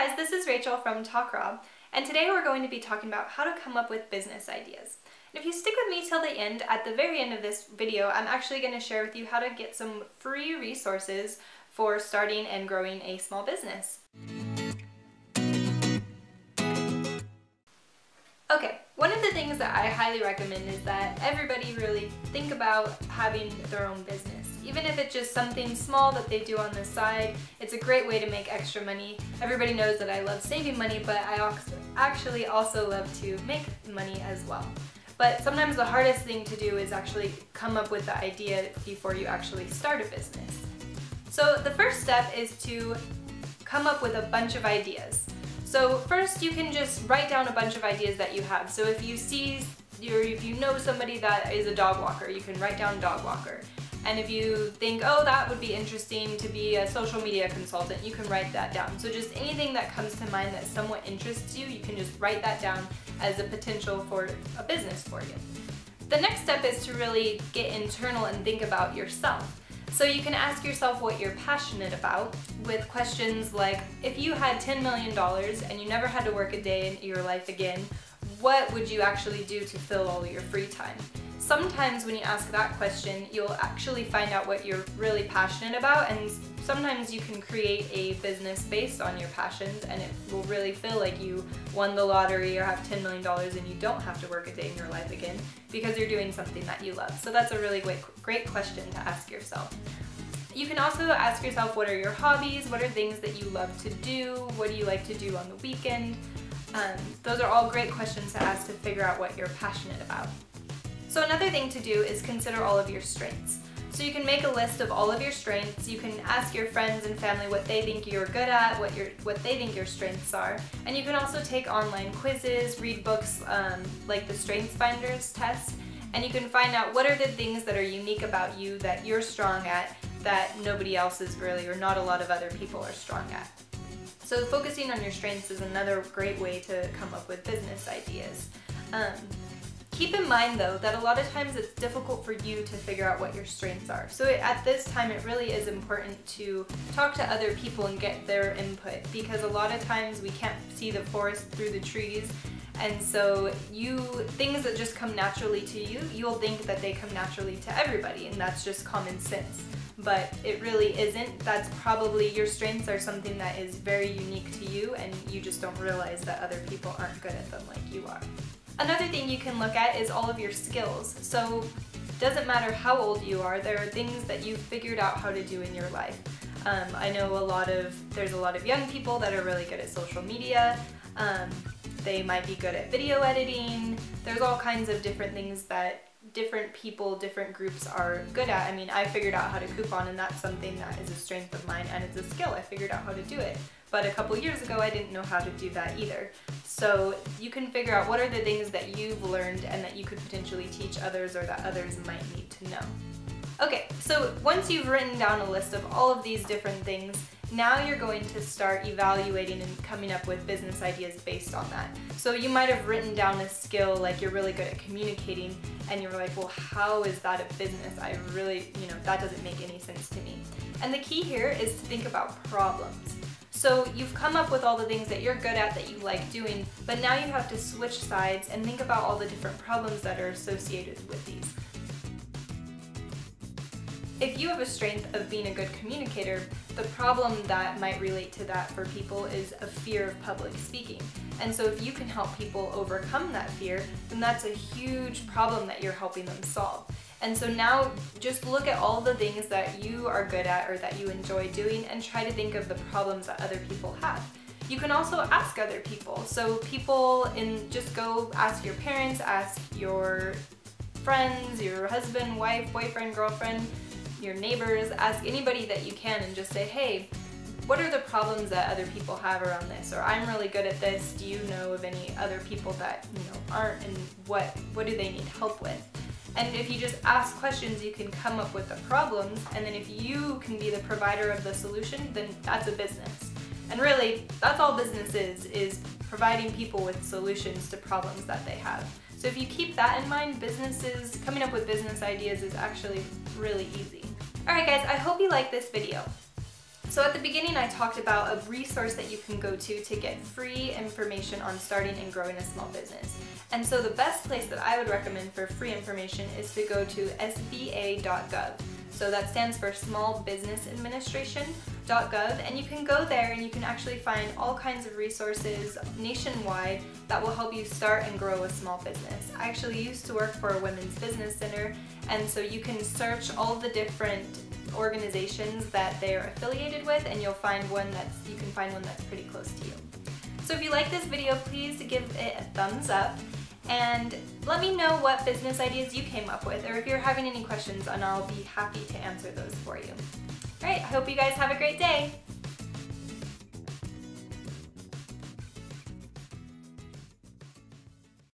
Hi guys, this is Rachel from Talk Raw, and today we're going to be talking about how to come up with business ideas. And if you stick with me till the end, at the very end of this video, I'm actually going to share with you how to get some free resources for starting and growing a small business. Okay, one of the things that I highly recommend is that everybody really think about having their own business. Even if it's just something small that they do on the side, it's a great way to make extra money. Everybody knows that I love saving money, but I actually also love to make money as well. But sometimes the hardest thing to do is actually come up with the idea before you actually start a business. So the first step is to come up with a bunch of ideas. So first you can just write down a bunch of ideas that you have. So if you know somebody that is a dog walker, you can write down dog walker. And if you think, oh, that would be interesting to be a social media consultant, you can write that down. So just anything that comes to mind that somewhat interests you, you can just write that down as a potential for a business for you. The next step is to really get internal and think about yourself. So you can ask yourself what you're passionate about with questions like, if you had $10 million and you never had to work a day in your life again, what would you actually do to fill all your free time? Sometimes when you ask that question, you'll actually find out what you're really passionate about, and sometimes you can create a business based on your passions and it will really feel like you won the lottery or have $10 million and you don't have to work a day in your life again because you're doing something that you love. So that's a really great question to ask yourself. You can also ask yourself, what are your hobbies? What are things that you love to do? What do you like to do on the weekend? Those are all great questions to ask to figure out what you're passionate about. So another thing to do is consider all of your strengths. So you can make a list of all of your strengths. You can ask your friends and family what they think you're good at, what they think your strengths are. And you can also take online quizzes, read books like the Strengths Finders test, and you can find out what are the things that are unique about you that you're strong at that nobody else is really, or not a lot of other people are strong at. So focusing on your strengths is another great way to come up with business ideas. Keep in mind though that a lot of times it's difficult for you to figure out what your strengths are. So at this time it really is important to talk to other people and get their input, because a lot of times we can't see the forest through the trees, and so things that just come naturally to you, you'll think that they come naturally to everybody, and that's just common sense. But it really isn't. That's probably, your strengths are something that is very unique to you and you just don't realize that other people aren't good at them like you are. Another thing you can look at is all of your skills. So it doesn't matter how old you are, there are things that you've figured out how to do in your life. I know there's a lot of young people that are really good at social media. They might be good at video editing. There's all kinds of different things that different people, different groups are good at. I mean, I figured out how to coupon, and that's something that is a strength of mine and it's a skill. I figured out how to do it. But a couple years ago, I didn't know how to do that either. So you can figure out what are the things that you've learned and that you could potentially teach others or that others might need to know. Okay, so once you've written down a list of all of these different things, now you're going to start evaluating and coming up with business ideas based on that. So you might have written down a skill like you're really good at communicating, and you're like, well, how is that a business? I really, that doesn't make any sense to me. And the key here is to think about problems. So you've come up with all the things that you're good at, that you like doing, but now you have to switch sides and think about all the different problems that are associated with these. If you have a strength of being a good communicator, the problem that might relate to that for people is a fear of public speaking. And so if you can help people overcome that fear, then that's a huge problem that you're helping them solve. And so now just look at all the things that you are good at or that you enjoy doing and try to think of the problems that other people have. You can also ask other people. So just go ask your parents, ask your friends, your husband, wife, boyfriend, girlfriend, your neighbors, ask anybody that you can and just say, hey, what are the problems that other people have around this? Or I'm really good at this. Do you know of any other people that aren't, and what do they need help with? And if you just ask questions, you can come up with the problems, and then if you can be the provider of the solution, then that's a business. And really, that's all business is providing people with solutions to problems that they have. So if you keep that in mind, coming up with business ideas is actually really easy. Alright guys, I hope you liked this video. So at the beginning I talked about a resource that you can go to get free information on starting and growing a small business. And so the best place that I would recommend for free information is to go to sba.gov. So that stands for Small Business Administration.gov, and you can go there and you can actually find all kinds of resources nationwide that will help you start and grow a small business. I actually used to work for a women's business center, and so you can search all the different organizations that they are affiliated with, and you can find one that's pretty close to you. So if you like this video, please give it a thumbs up and let me know what business ideas you came up with, or if you're having any questions, and I'll be happy to answer those for you. Alright, I hope you guys have a great day!